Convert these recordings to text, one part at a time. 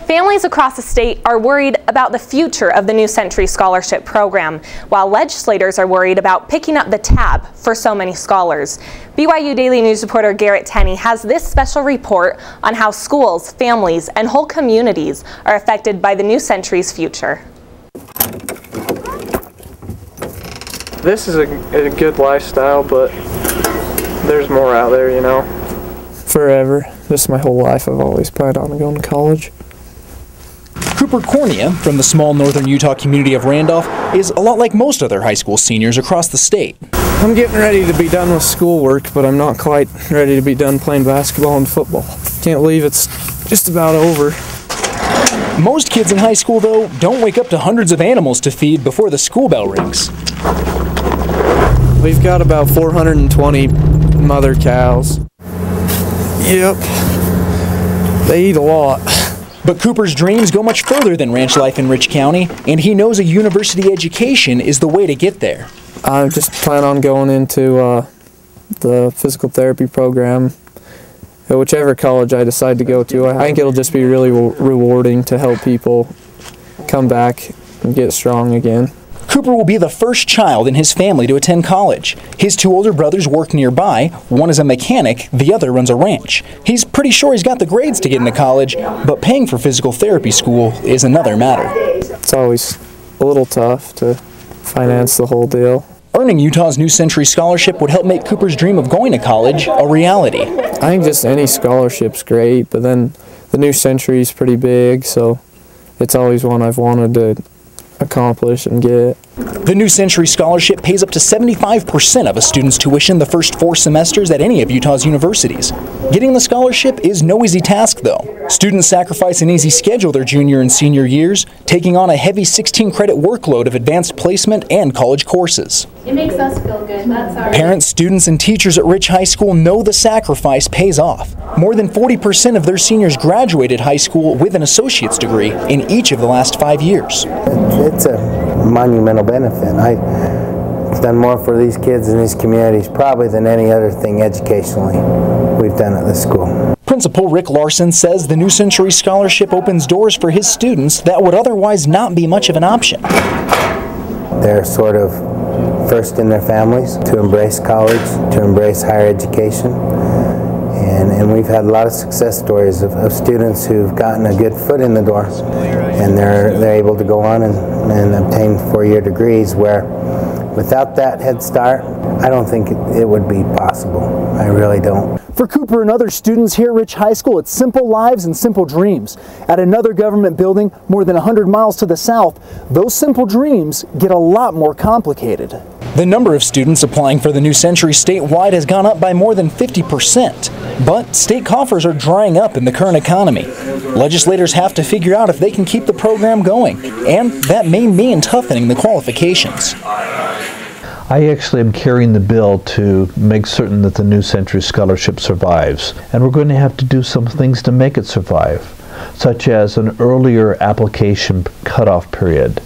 Families across the state are worried about the future of the New Century Scholarship Program, while legislators are worried about picking up the tab for so many scholars. BYU Daily News reporter Garrett Tenney has this special report on how schools, families, and whole communities are affected by the New Century's future. This is a good lifestyle, but there's more out there, you know. Forever. This is my whole life. I've always planned on going to college. Cooper Cornea, from the small northern Utah community of Randolph, is a lot like most other high school seniors across the state. I'm getting ready to be done with schoolwork, but I'm not quite ready to be done playing basketball and football. Can't believe it's just about over. Most kids in high school, though, don't wake up to hundreds of animals to feed before the school bell rings. We've got about 420 mother cows. Yep, they eat a lot. But Cooper's dreams go much further than ranch life in Rich County, and he knows a university education is the way to get there. I just plan on going into the physical therapy program at whichever college I decide to go to. I think it'll just be really rewarding to help people come back and get strong again. Cooper will be the first child in his family to attend college. His two older brothers work nearby. One is a mechanic, the other runs a ranch. He's pretty sure he's got the grades to get into college, but paying for physical therapy school is another matter. It's always a little tough to finance the whole deal. Earning Utah's New Century Scholarship would help make Cooper's dream of going to college a reality. I think just any scholarship's great, but then the New Century's pretty big, so it's always one I've wanted to accomplish and get. The New Century Scholarship pays up to 75% of a student's tuition the first 4 semesters at any of Utah's universities. Getting the scholarship is no easy task, though. Students sacrifice an easy schedule their junior and senior years, taking on a heavy 16-credit workload of advanced placement and college courses. It makes us feel good. That's our Parents, students, and teachers at Rich High School know the sacrifice pays off. More than 40% of their seniors graduated high school with an associate's degree in each of the last 5 years. It's a monumental benefit. It's done more for these kids in these communities probably than any other thing educationally we've done at this school. Principal Rick Larson says the New Century Scholarship opens doors for his students that would otherwise not be much of an option. They're sort of first in their families to embrace college, to embrace higher education. And we've had a lot of success stories of students who've gotten a good foot in the door, and they're able to go on and obtain 4-year degrees, where without that head start, I don't think it would be possible. I really don't. For Cooper and other students here at Rich High School, it's simple lives and simple dreams. At another government building more than 100 miles to the south, those simple dreams get a lot more complicated. The number of students applying for the New Century statewide has gone up by more than 50%. But state coffers are drying up in the current economy. Legislators have to figure out if they can keep the program going, and that may mean toughening the qualifications. I actually am carrying the bill to make certain that the New Century Scholarship survives, and we're going to have to do some things to make it survive, such as an earlier application cutoff period,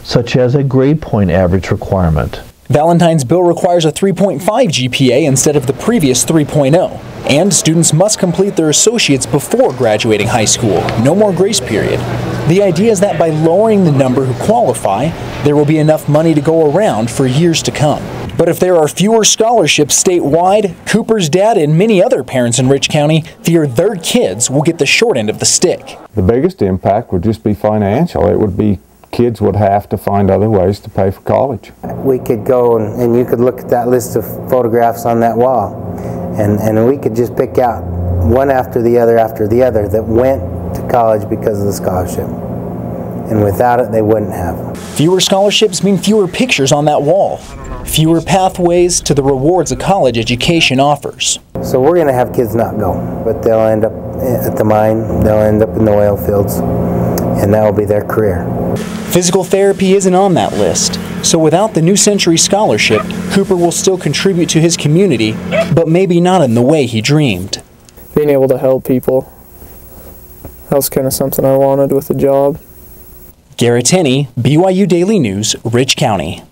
such as a grade point average requirement. Valentine's bill requires a 3.5 GPA instead of the previous 3.0, and students must complete their associates before graduating high school. No more grace period. The idea is that by lowering the number who qualify, there will be enough money to go around for years to come. But if there are fewer scholarships statewide, Cooper's dad and many other parents in Rich County fear their kids will get the short end of the stick. The biggest impact would just be financial. It would be kids would have to find other ways to pay for college. We could go and you could look at that list of photographs on that wall, and we could just pick out one after the other that went to college because of the scholarship. And without it, they wouldn't have. Fewer scholarships mean fewer pictures on that wall. Fewer pathways to the rewards a college education offers. So we're going to have kids not go, but they'll end up at the mine, they'll end up in the oil fields, and that will be their career. Physical therapy isn't on that list, so without the New Century Scholarship, Cooper will still contribute to his community, but maybe not in the way he dreamed. Being able to help people, that was kind of something I wanted with the job. Garrett Tenney, BYU Daily News, Rich County.